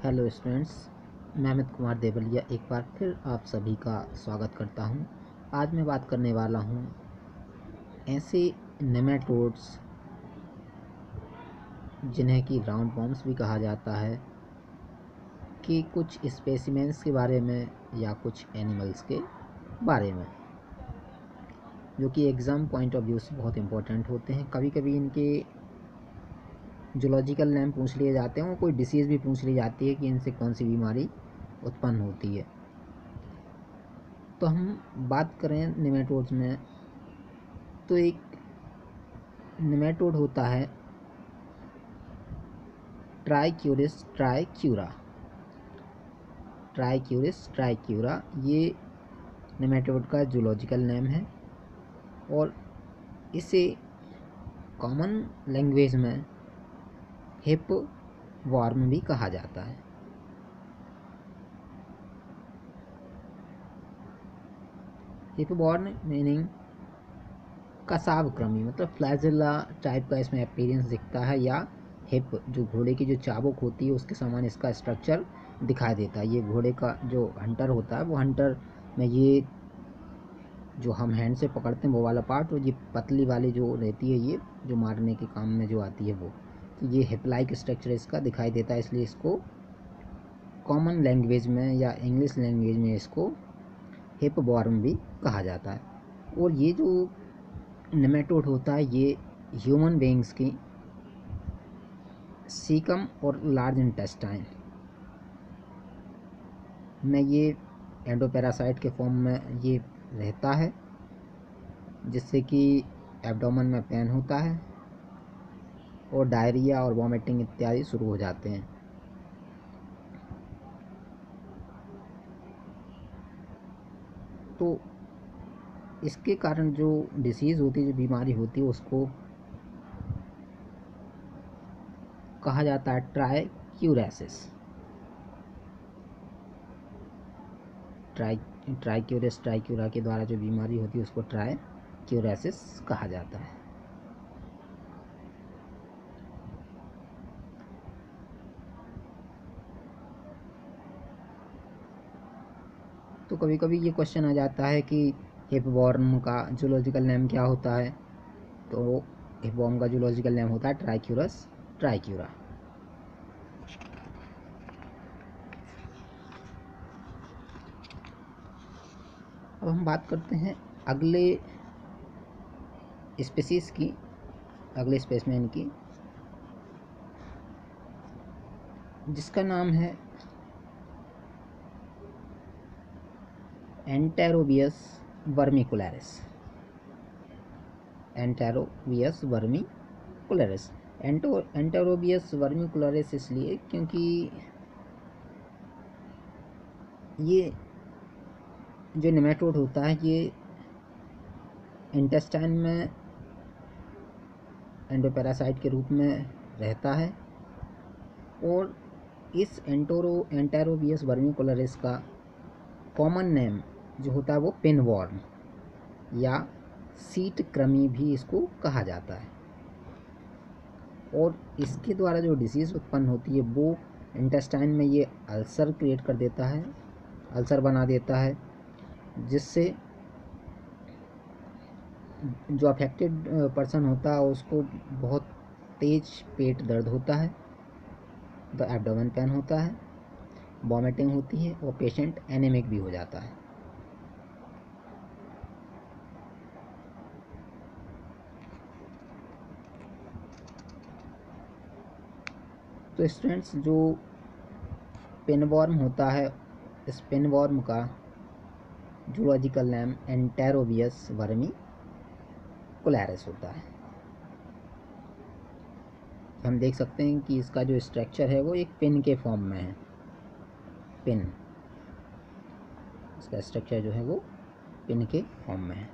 Hello students, मैं अमित कुमार देवलिया एक बार फिर आप सभी का स्वागत करता हूं। आज मैं बात करने वाला हूं ऐसे नेमाटोड्स जिन्हें कि राउंड वॉर्म्स भी कहा जाता है कि कुछ स्पेसिमेंस के बारे में या कुछ एनिमल्स के बारे में, जो कि एग्ज़ाम पॉइंट ऑफ व्यू से बहुत इम्पोर्टेंट होते हैं। कभी कभी इनके जूलॉजिकल नेम पूछ लिए जाते हैं और कोई डिसीज़ भी पूछ ली जाती है कि इनसे कौन सी बीमारी उत्पन्न होती है। तो हम बात करें नेमाटोड्स में, तो एक नेमाटोड होता है ट्राइक्यूरिस ट्राइक्यूरा। ट्राइक्यूरिस ट्राइक्यूरा ये नेमाटोड का जूलॉजिकल नेम है और इसे कॉमन लैंग्वेज में हिप वॉर्म भी कहा जाता है। हिप वॉर्म मीनिंग कसाव क्रमी, मतलब फ्लैजेला टाइप का इसमें अपीयरेंस दिखता है, या हिप जो घोड़े की जो चाबुक होती है उसके समान इसका स्ट्रक्चर दिखाई देता है। ये घोड़े का जो हंटर होता है वो हंटर में ये जो हम हैंड से पकड़ते हैं वो वाला पार्ट, और ये पतली वाली जो रहती है ये जो मारने के काम में जो आती है वो, तो ये हिप लाइक स्ट्रक्चर इसका दिखाई देता है। इसलिए इसको कॉमन लैंग्वेज में या इंग्लिश लैंग्वेज में इसको हिप वॉर्म भी कहा जाता है। और ये जो नेमाटोड होता है ये ह्यूमन बीइंग्स की सीकम और लार्ज इंटेस्टाइन में ये एंडोपैरासाइट के फॉर्म में ये रहता है, जिससे कि एब्डोमेन में पेन होता है और डायरिया और वॉमिटिंग इत्यादि शुरू हो जाते हैं। तो इसके कारण जो डिसीज़ होती है, जो बीमारी होती है, उसको कहा जाता है ट्राइक्यूरेसिस। ट्राइक्यूरिस ट्राइक्यूरा के द्वारा जो बीमारी होती है उसको ट्राइक्यूरेसिस कहा जाता है। तो कभी कभी ये क्वेश्चन आ जाता है कि हिप वॉर्म का जूलॉजिकल नेम क्या होता है। तो हिप वॉर्म का जूलॉजिकल नेम होता है ट्राइक्यूरस ट्राइक्यूरा। अब हम बात करते हैं अगले स्पीसीज की, अगले स्पेसमैन की, जिसका नाम है एंटेरोबियस वर्मिकुलरिस। एंटेरोबियस वर्मिकुलरिस, एंटेरोबियस वर्मिकुलरिस इसलिए क्योंकि ये जो नेमाटोड होता है ये इंटेस्टाइन में एंडोपैरासाइट के रूप में रहता है, और इस एंटेरोबियस वर्मिकुलरिस का कॉमन नेम जो होता है वो पिनवॉर्म या सीट क्रमी भी इसको कहा जाता है। और इसके द्वारा जो डिसीज़ उत्पन्न होती है वो इंटेस्टाइन में ये अल्सर क्रिएट कर देता है, अल्सर बना देता है, जिससे जो अफेक्टेड पर्सन होता है उसको बहुत तेज पेट दर्द होता है, द एब्डोमेन पेन होता है, वॉमिटिंग होती है और पेशेंट एनीमिक भी हो जाता है। तो स्टूडेंट्स, जो पिनवॉर्म होता है, इस पिनवॉर्म का जूलॉजिकल नेम एंटेरोबियस वर्मिकुलरिस होता है। हम देख सकते हैं कि इसका जो स्ट्रक्चर है वो एक पिन के फॉर्म में है। पिन, इसका स्ट्रक्चर जो है वो पिन के फॉर्म में है।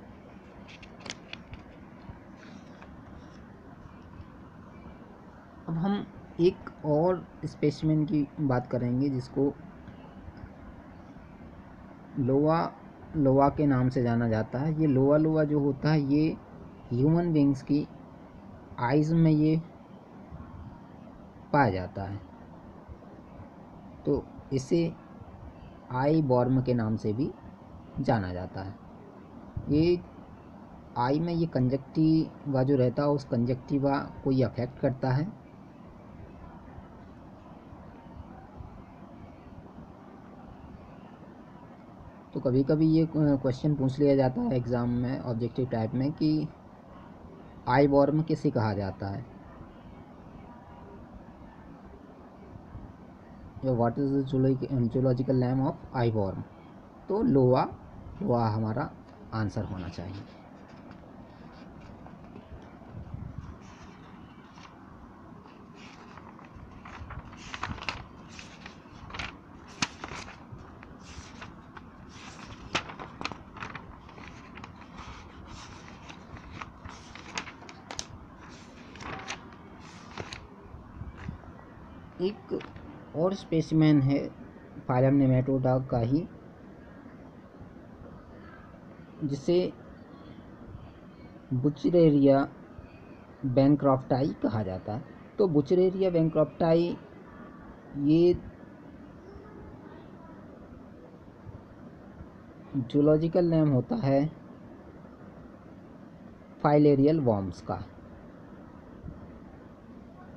अब हम एक और स्पेसिमेन की बात करेंगे जिसको लोवा के नाम से जाना जाता है। ये लोवा जो होता है ये ह्यूमन बींग्स की आइज़ में ये पाया जाता है। तो इसे आई वॉर्म के नाम से भी जाना जाता है। ये आई में ये कंजक्टिवा जो रहता है उस कंजक्टिवा को ये अफेक्ट करता है। तो कभी कभी ये क्वेश्चन पूछ लिया जाता है एग्ज़ाम में ऑब्जेक्टिव टाइप में कि आई वॉर्म किसे कहा जाता है, या what is the zoological name of eye worm. तो लोआ लोआ हमारा आंसर होना चाहिए। एक और स्पेसिमेन है फाइलम नेमेटोडा का ही, जिसे बुचरेरिया बैंक्रॉफ्टाई कहा जाता है। तो बुचरेरिया बैंक्रॉफ्टाई ये जूलॉजिकल नेम होता है फाइलेरियल वॉर्म्स का।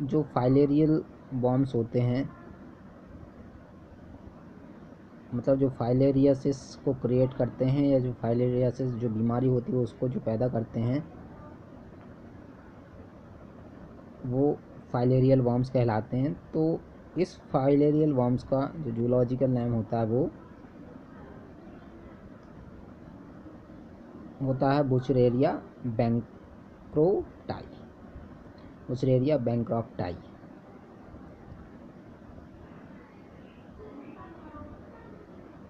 जो फाइलेरियल वॉर्म्स होते हैं, मतलब जो फाइलेरियासिस को क्रिएट करते हैं, या जो फाइलेरियासिस जो बीमारी होती है उसको जो पैदा करते हैं, वो फाइलेरियल वॉर्म्स कहलाते हैं। तो इस फाइलेरियल वॉर्म्स का जो जूलॉजिकल नेम होता है वो होता है बुचरेरिया बैंक्रोफ्टाई। बुचरेरिया बैंक्रोफ्टाई।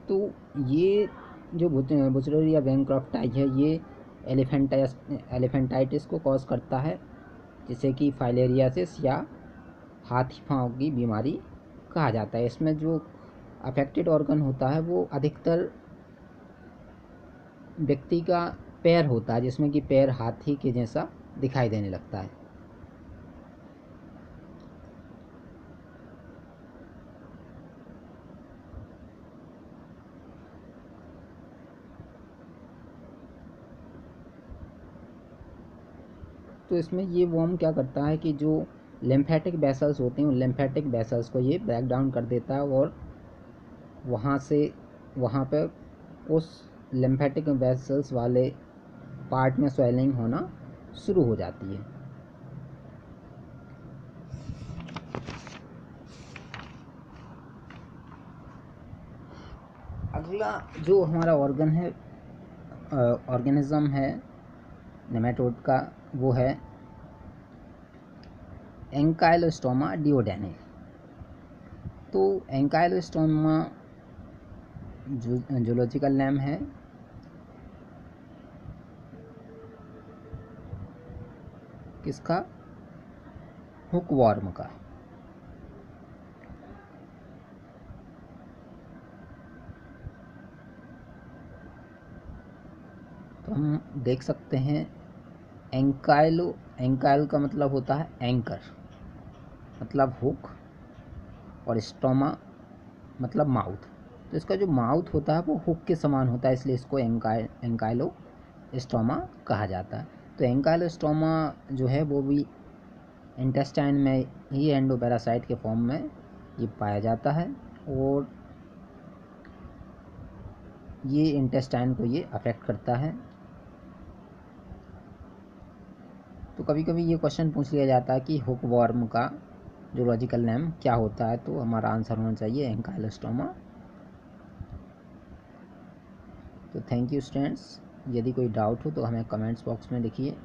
तो ये जो बुचरेरिया बैंक्रोफ्टाई है ये एलिफेंटाइटिस को कॉज करता है, जिसे कि फाइलेरियासिस या हाथी पाँव की बीमारी कहा जाता है। इसमें जो अफेक्टेड ऑर्गन होता है वो अधिकतर व्यक्ति का पैर होता है, जिसमें कि पैर हाथी के जैसा दिखाई देने लगता है। तो इसमें ये वॉर्म क्या करता है कि जो लिम्फेटिक वेसल्स होते हैं उन लिम्फेटिक वेसल्स को ये ब्रेक डाउन कर देता है, और वहाँ पे उस लिम्फेटिक वेसल्स वाले पार्ट में स्वेलिंग होना शुरू हो जाती है। अगला जो हमारा ऑर्गेनिज्म है नेमेटोड का, वो है एंकाइलोस्टोमा डिओडेनी। तो एंकाइलोस्टोमा जूलॉजिकल नेम है किसका? हुकवॉर्म का। तो हम देख सकते हैं एंकाइल का मतलब होता है एंकर, मतलब हुक, और स्टोमा मतलब माउथ। तो इसका जो माउथ होता है वो हुक के समान होता है, इसलिए इसको एंकाइलो स्टोमा कहा जाता है। तो एंकाइलोस्टोमा जो है वो भी इंटेस्टाइन में ही एंडोपैरासाइट के फॉर्म में ये पाया जाता है, और ये इंटेस्टाइन को ये अफेक्ट करता है। तो कभी कभी ये क्वेश्चन पूछ लिया जाता है कि हुकवॉर्म का जूलॉजिकल नेम क्या होता है, तो हमारा आंसर होना चाहिए एंकाइलोस्टोमा। तो थैंक यू स्टूडेंट्स। यदि कोई डाउट हो तो हमें कमेंट्स बॉक्स में लिखिए।